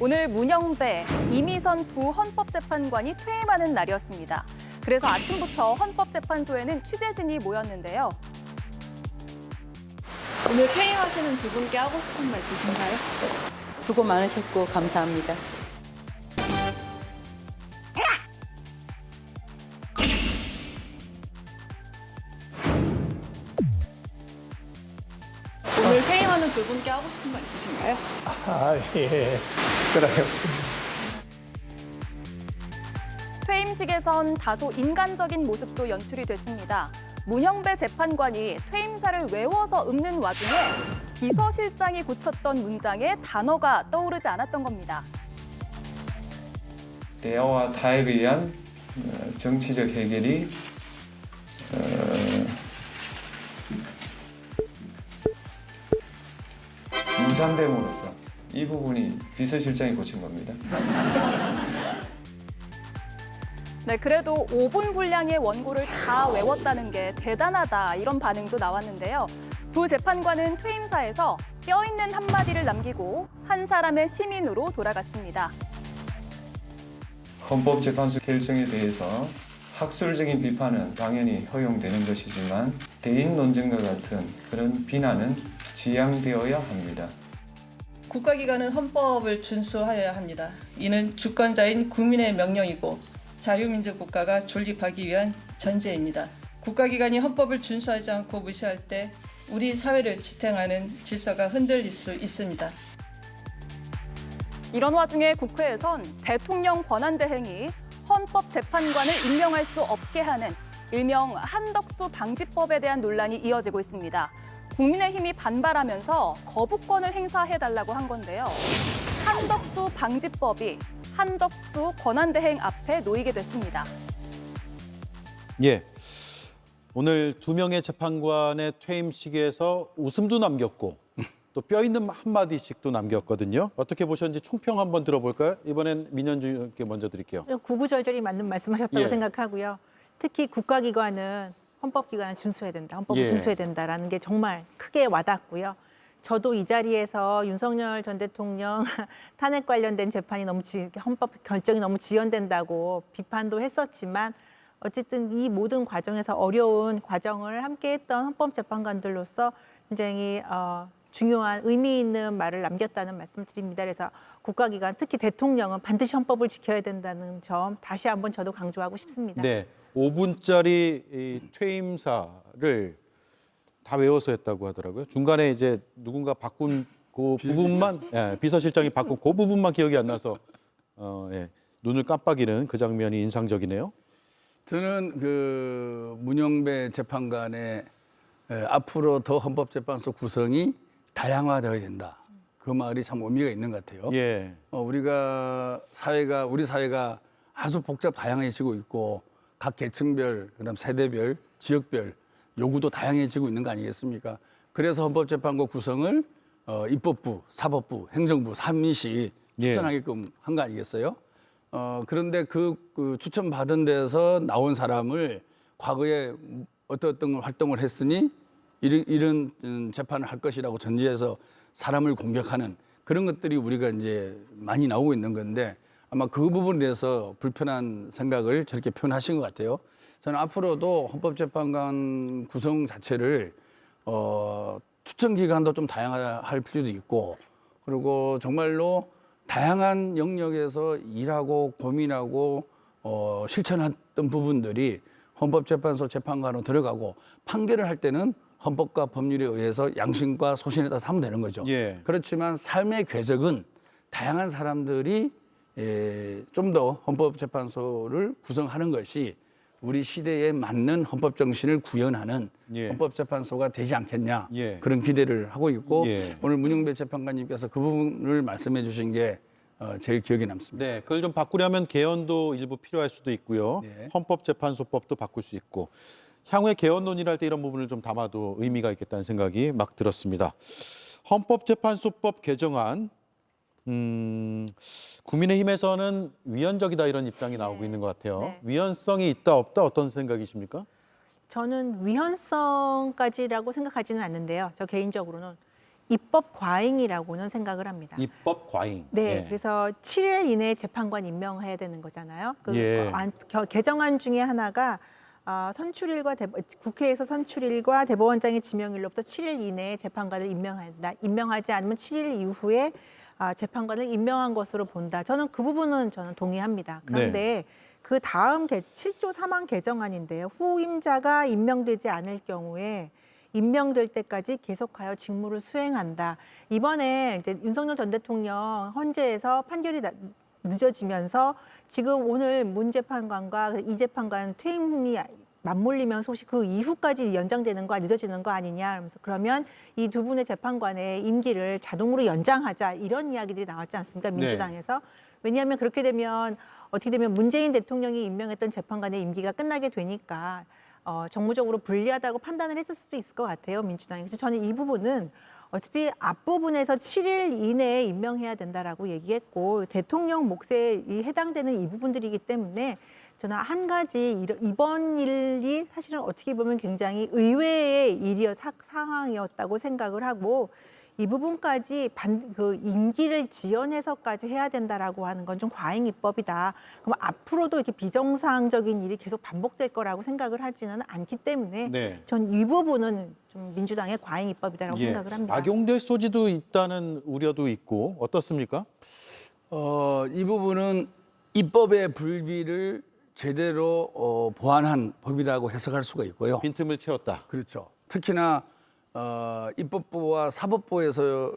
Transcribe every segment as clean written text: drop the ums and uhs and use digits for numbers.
오늘 문영배, 이미선 두 헌법재판관이 퇴임하는 날이었습니다. 그래서 아침부터 헌법재판소에는 취재진이 모였는데요. 오늘 퇴임하시는 두 분께 하고 싶은 말 있으신가요? 수고 많으셨고 감사합니다. 오늘 퇴임하는 두 분께 하고 싶은 말 있으신가요? 예. 그렇습니다. 퇴임식에선 다소 인간적인 모습도 연출이 됐습니다. 문영배 재판관이 퇴임사를 외워서 읊는 와중에 비서실장이 고쳤던 문장에 단어가 떠오르지 않았던 겁니다. 대화와 타협에 의한 정치적 해결이 무산됨으로써 이 부분이 비서실장이 고친 겁니다. 네, 그래도 5분 분량의 원고를 다 외웠다는 게 대단하다 이런 반응도 나왔는데요. 두 재판관은 퇴임사에서 뼈있는 한마디를 남기고 한 사람의 시민으로 돌아갔습니다. 헌법재판소 결정에 대해서 학술적인 비판은 당연히 허용되는 것이지만 대인 논쟁과 같은 그런 비난은 지양되어야 합니다. 국가기관은 헌법을 준수하여야 합니다. 이는 주권자인 국민의 명령이고 자유민주 국가가 존립하기 위한 전제입니다. 국가기관이 헌법을 준수하지 않고 무시할 때 우리 사회를 지탱하는 질서가 흔들릴 수 있습니다. 이런 와중에 국회에선 대통령 권한대행이 헌법재판관을 임명할 수 없게 하는 일명 한덕수 방지법에 대한 논란이 이어지고 있습니다. 국민의힘이 반발하면서 거부권을 행사해달라고 한 건데요. 한덕수 방지법이 한덕수 권한대행 앞에 놓이게 됐습니다. 예, 오늘 두 명의 재판관의 퇴임식에서 웃음도 남겼고 또 뼈 있는 한마디씩도 남겼거든요. 어떻게 보셨는지 총평 한번 들어볼까요? 이번엔 민현주께 먼저 드릴게요. 구구절절히 맞는 말씀하셨다고 예. 생각하고요. 특히 국가기관은 헌법기관을 준수해야 된다, 헌법을 예. 준수해야 된다라는 게 정말 크게 와닿고요. 저도 이 자리에서 윤석열 전 대통령 탄핵 관련된 재판이 헌법 결정이 너무 지연된다고 비판도 했었지만 어쨌든 이 모든 과정에서 어려운 과정을 함께했던 헌법재판관들로서 굉장히 중요한 의미 있는 말을 남겼다는 말씀드립니다. 그래서 국가기관, 특히 대통령은 반드시 헌법을 지켜야 된다는 점 다시 한번 저도 강조하고 싶습니다. 네, 5분짜리 이 퇴임사를 다 외워서 했다고 하더라고요. 중간에 이제 누군가 바꾼 그 부분만, 비서실장이 바꾼 그 부분만 기억이 안 나서 눈을 깜빡이는 그 장면이 인상적이네요. 저는 그 문영배 재판관의 앞으로 더 헌법재판소 구성이 다양화되어야 된다. 그 말이 참 의미가 있는 것 같아요. 예. 우리 사회가 아주 복잡 다양해지고 있고 각 계층별, 그다음 세대별, 지역별 요구도 다양해지고 있는 거 아니겠습니까? 그래서 헌법재판관 구성을 입법부, 사법부, 행정부, 삼위시 추천하게끔 한 거 아니겠어요? 그런데 그 추천받은 데서 나온 사람을 과거에 어떤 활동을 했으니 이런 재판을 할 것이라고 전제해서 사람을 공격하는 그런 것들이 우리가 이제 많이 나오고 있는 건데 아마 그 부분에 대해서 불편한 생각을 저렇게 표현하신 것 같아요. 저는 앞으로도 헌법재판관 구성 자체를 추천 기간도 좀 다양할 필요도 있고 그리고 정말로 다양한 영역에서 일하고 고민하고 실천했던 부분들이 헌법재판소 재판관으로 들어가고 판결을 할 때는 헌법과 법률에 의해서 양심과 소신에 따라서 하면 되는 거죠. 예. 그렇지만 삶의 궤적은 다양한 사람들이 좀 더 헌법재판소를 구성하는 것이 우리 시대에 맞는 헌법 정신을 구현하는 헌법재판소가 되지 않겠냐 그런 기대를 하고 있고 오늘 문영배 재판관님께서 그 부분을 말씀해 주신 게 제일 기억에 남습니다. 네, 그걸 좀 바꾸려면 개헌도 일부 필요할 수도 있고요. 헌법재판소법도 바꿀 수 있고 향후에 개헌 논의를 할 때 이런 부분을 좀 담아도 의미가 있겠다는 생각이 막 들었습니다. 헌법재판소법 개정안 국민의힘에서는 위헌적이다 이런 입장이 나오고 있는 것 같아요. 네. 위헌성이 있다 없다 어떤 생각이십니까? 저는 위헌성까지라고 생각하지는 않는데요. 저 개인적으로는 입법 과잉이라고는 생각을 합니다. 입법 과잉. 네, 예. 그래서 7일 이내에 재판관 임명해야 되는 거잖아요. 그 예. 개정안 중에 하나가 국회에서 선출일과 대법원장의 지명일로부터 7일 이내에 재판관을 임명한다. 임명하지 않으면 7일 이후에 재판관을 임명한 것으로 본다. 저는 그 부분은 동의합니다. 그런데 그 다음 7조 3항 개정안인데요. 후임자가 임명되지 않을 경우에 임명될 때까지 계속하여 직무를 수행한다. 이번에 이제 윤석열 전 대통령 헌재에서 판결이 늦어지면서 지금 오늘 문 재판관과 이 재판관 퇴임이 맞물리면서 혹시 그 이후까지 연장되는 거 늦어지는 거 아니냐 하면서 그러면 이 두 분의 재판관의 임기를 자동으로 연장하자 이런 이야기들이 나왔지 않습니까? 민주당에서. 왜냐하면 그렇게 되면 어떻게 되면 문재인 대통령이 임명했던 재판관의 임기가 끝나게 되니까 정무적으로 불리하다고 판단을 했을 수도 있을 것 같아요, 민주당이. 그래서 저는 이 부분은 어차피 앞부분에서 7일 이내에 임명해야 된다라고 얘기했고 대통령 몫에 해당되는 이 부분들이기 때문에 저는 한 가지 이번 일이 사실은 어떻게 보면 굉장히 의외의 상황이었다고 생각을 하고 이 부분까지 그 임기를 지연해서까지 해야 된다라고 하는 건 좀 과잉 입법이다. 그럼 앞으로도 이렇게 비정상적인 일이 계속 반복될 거라고 생각을 하지는 않기 때문에 전 이 부분은 좀 민주당의 과잉 입법이다라고 생각을 합니다. 악용될 소지도 있다는 우려도 있고 어떻습니까? 이 부분은 입법의 불비를 제대로 보완한 법이라고 해석할 수가 있고요. 빈틈을 채웠다. 그렇죠. 특히나 입법부와 사법부에서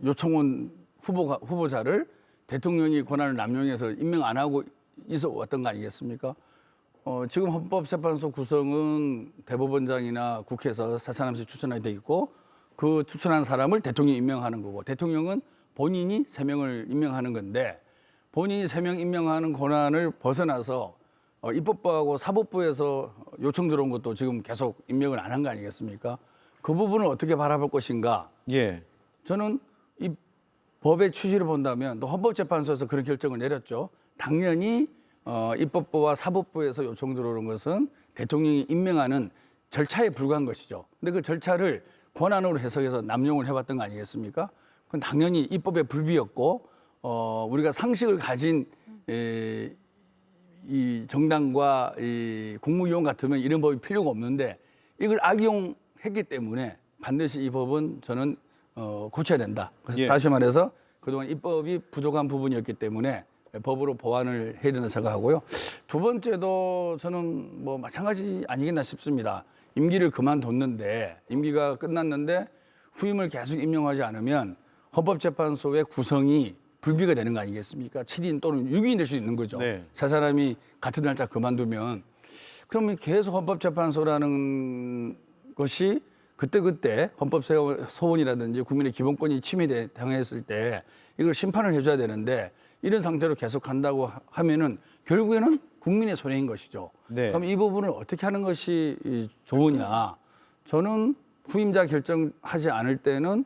요청온 후보자를 대통령이 권한을 남용해서 임명 안 하고 있어 왔던 거 아니겠습니까? 지금 헌법재판소 구성은 대법원장이나 국회에서 세 사람씩 추천이 돼 있고 그 추천한 사람을 대통령이 임명하는 거고 대통령은 본인이 3명을 임명하는 건데 본인이 3명 임명하는 권한을 벗어나서 입법부하고 사법부에서 요청 들어온 것도 지금 계속 임명을 안 한 거 아니겠습니까? 그 부분을 어떻게 바라볼 것인가? 저는 이 법의 취지를 본다면 또 헌법재판소에서 그런 결정을 내렸죠. 당연히 입법부와 사법부에서 요청 들어오는 것은 대통령이 임명하는 절차에 불과한 것이죠. 근데 그 절차를 권한으로 해석해서 남용을 해왔던 거 아니겠습니까? 그건 당연히 입법의 불비였고 우리가 상식을 가진 이 정당과 이 국무위원 같으면 이런 법이 필요가 없는데 이걸 악용했기 때문에 반드시 이 법은 저는 고쳐야 된다. 그래서 다시 말해서 그동안 입법이 부족한 부분이었기 때문에 법으로 보완을 해야 된다 생각하고요. 두 번째도 저는 뭐 마찬가지 아니겠나 싶습니다. 임기를 그만뒀는데 임기가 끝났는데 후임을 계속 임명하지 않으면 헌법재판소의 구성이 불비가 되는 거 아니겠습니까? 7인 또는 6인이 될 수 있는 거죠. 세 사람이 같은 날짜 그만두면 그러면 계속 헌법재판소라는 것이 그때그때 헌법소원이라든지 국민의 기본권이 침해당했을 때 이걸 심판을 해줘야 되는데 이런 상태로 계속 간다고 하면은 결국에는 국민의 손해인 것이죠. 그럼 이 부분을 어떻게 하는 것이 좋으냐? 저는 후임자 결정하지 않을 때는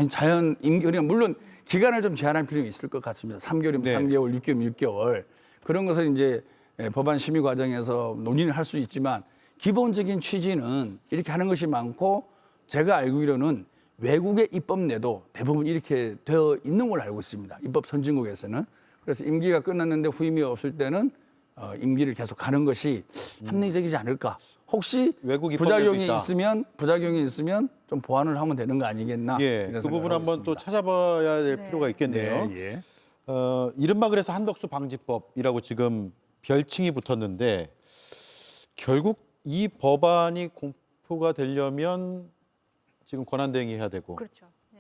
자연 임기가 물론 기간을 좀 제한할 필요가 있을 것 같습니다. 3개월이면 3개월, 6개월이면 6개월. 그런 것을 이제 법안 심의 과정에서 논의를 할 수 있지만 기본적인 취지는 이렇게 하는 것이 많고 제가 알기로는 외국의 입법례도 대부분 이렇게 되어 있는 걸로 알고 있습니다. 입법 선진국에서는. 그래서 임기가 끝났는데 후임이 없을 때는 임기를 계속 가는 것이 합리적이지 않을까. 혹시 외국 부작용이 있으면 좀 보완을 하면 되는 거 아니겠나. 그 부분 한번 또 찾아봐야 될 필요가 있겠네요. 이른바 그래서 한덕수 방지법이라고 지금 별칭이 붙었는데 결국 이 법안이 공포가 되려면 지금 권한대행이 해야 되고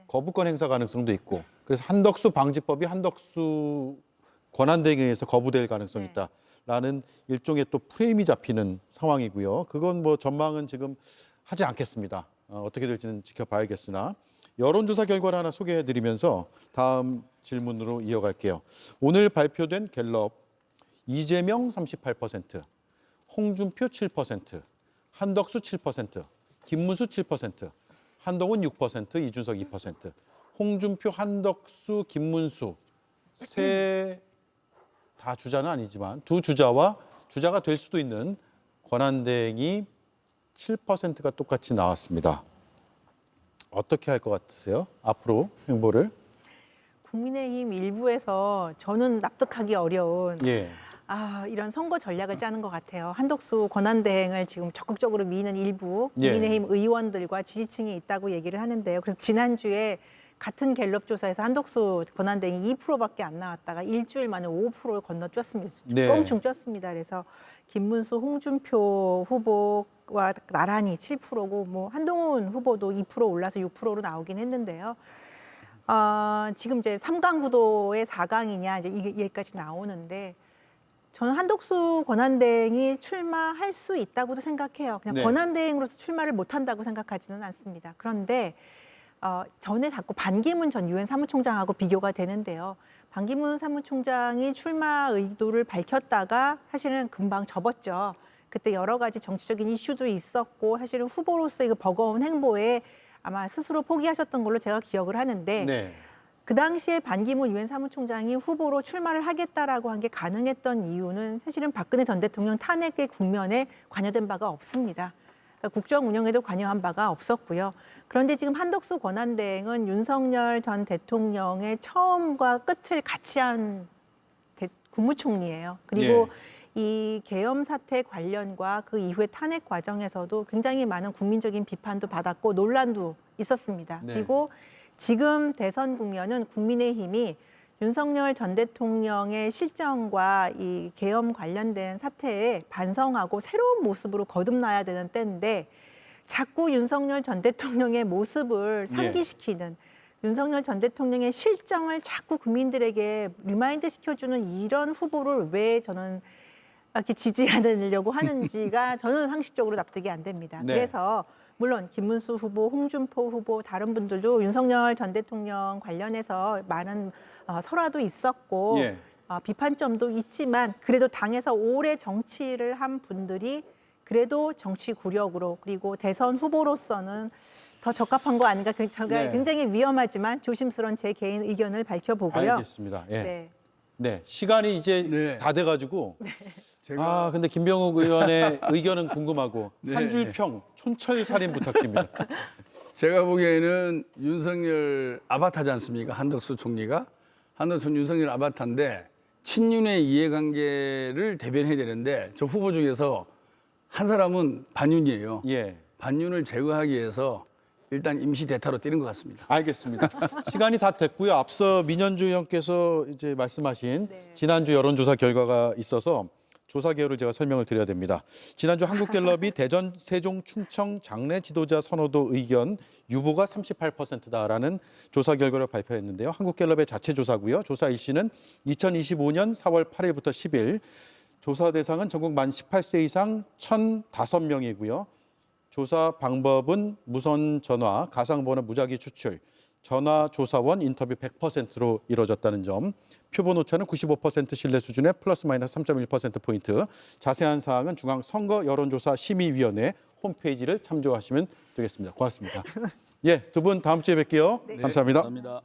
거부권 행사 가능성도 있고 그래서 한덕수 방지법이 한덕수 권한대행에 의해서 거부될 가능성이 있다라는 일종의 또 프레임이 잡히는 상황이고요. 그건 뭐 전망은 지금 하지 않겠습니다. 어떻게 될지는 지켜봐야겠으나 여론조사 결과를 하나 소개해드리면서 다음 질문으로 이어갈게요. 오늘 발표된 갤럽 이재명 38%, 홍준표 7%, 한덕수 7%, 김문수 7%, 한동훈 6%, 이준석 2%, 홍준표, 한덕수, 김문수 세 다 주자는 아니지만 두 주자와 주자가 될 수도 있는 권한대행이 7%가 똑같이 나왔습니다. 어떻게 할 것 같으세요? 앞으로 행보를? 국민의힘 일부에서 저는 납득하기 어려운 예. 이런 선거 전략을 짜는 것 같아요. 한덕수 권한대행을 지금 적극적으로 미는 일부 예. 국민의힘 의원들과 지지층이 있다고 얘기를 하는데요. 그래서 지난주에 같은 갤럽 조사에서 한덕수 권한대행이 2%밖에 안 나왔다가 일주일 만에 5%를 건너뛰었습니다. 네. 껑충 뛰었습니다. 그래서 김문수, 홍준표 후보와 나란히 7%고 뭐 한동훈 후보도 2% 올라서 6%로 나오긴 했는데요. 지금 이제 3강 구도의 4강이냐 이제 이게 얘기까지 나오는데 저는 한덕수 권한대행이 출마할 수 있다고도 생각해요. 그냥 네. 권한대행으로서 출마를 못한다고 생각하지는 않습니다. 그런데 전에 자꾸 반기문 전 유엔 사무총장하고 비교가 되는데요. 반기문 사무총장이 출마 의도를 밝혔다가 사실은 금방 접었죠. 그때 여러 가지 정치적인 이슈도 있었고 사실은 후보로서 이거 버거운 행보에 아마 스스로 포기하셨던 걸로 제가 기억을 하는데 네. 그 당시에 반기문 유엔 사무총장이 후보로 출마를 하겠다라고 한 게 가능했던 이유는 사실은 박근혜 전 대통령 탄핵의 국면에 관여된 바가 없습니다. 그러니까 국정 운영에도 관여한 바가 없었고요. 그런데 지금 한덕수 권한대행은 윤석열 전 대통령의 처음과 끝을 같이 한 국무총리예요. 그리고 이 계엄 사태 관련과 그 이후의 탄핵 과정에서도 굉장히 많은 국민적인 비판도 받았고 논란도 있었습니다. 네. 그리고 지금 대선 국면은 국민의힘이 윤석열 전 대통령의 실정과 이 계엄 관련된 사태에 반성하고 새로운 모습으로 거듭나야 되는 때인데 자꾸 윤석열 전 대통령의 모습을 상기시키는 윤석열 전 대통령의 실정을 자꾸 국민들에게 리마인드 시켜주는 이런 후보를 왜 저는 이렇게 지지하려고 하는지가 저는 상식적으로 납득이 안 됩니다. 네. 그래서 물론 김문수 후보, 홍준표 후보, 다른 분들도 윤석열 전 대통령 관련해서 많은 설화도 있었고 예. 비판점도 있지만 그래도 당에서 오래 정치를 한 분들이 그래도 정치 구력으로 그리고 대선 후보로서는 더 적합한 거 아닌가 제가 네. 굉장히 위험하지만 조심스러운 제 개인 의견을 밝혀보고요. 알겠습니다. 예. 네. 네. 시간이 이제 네. 다 돼가지고. 제가 근데 김병욱 의원의 의견은 궁금하고 네. 한 줄 평, 촌철살인 부탁드립니다. 제가 보기에는 윤석열 아바타지 않습니까? 한덕수 총리가. 한덕수 윤석열 아바타인데 친윤의 이해관계를 대변해야 되는데 저 후보 중에서 한 사람은 반윤이에요. 예. 반윤을 제거하기 위해서 일단 임시 대타로 뛰는 것 같습니다. 알겠습니다. 시간이 다 됐고요. 앞서 민현주 의원께서 이제 말씀하신 지난주 여론조사 결과가 있어서 조사 개요를 제가 설명을 드려야 됩니다. 지난주 한국갤럽이 대전, 세종, 충청 장래 지도자 선호도 의견 유보가 38%다라는 조사 결과를 발표했는데요. 한국갤럽의 자체 조사고요. 조사 일시는 2025년 4월 8일부터 10일. 조사 대상은 전국 만 18세 이상 1,005명이고요. 조사 방법은 무선 전화, 가상번호 무작위 추출, 전화 조사원 인터뷰 100%로 이루어졌다는 점, 표본 오차는 95% 신뢰 수준의 플러스 마이너스 3.1%포인트, 자세한 사항은 중앙선거 여론조사 심의위원회 홈페이지를 참조하시면 되겠습니다. 고맙습니다. 예, 두 분 다음 주에 뵐게요. 감사합니다. 감사합니다.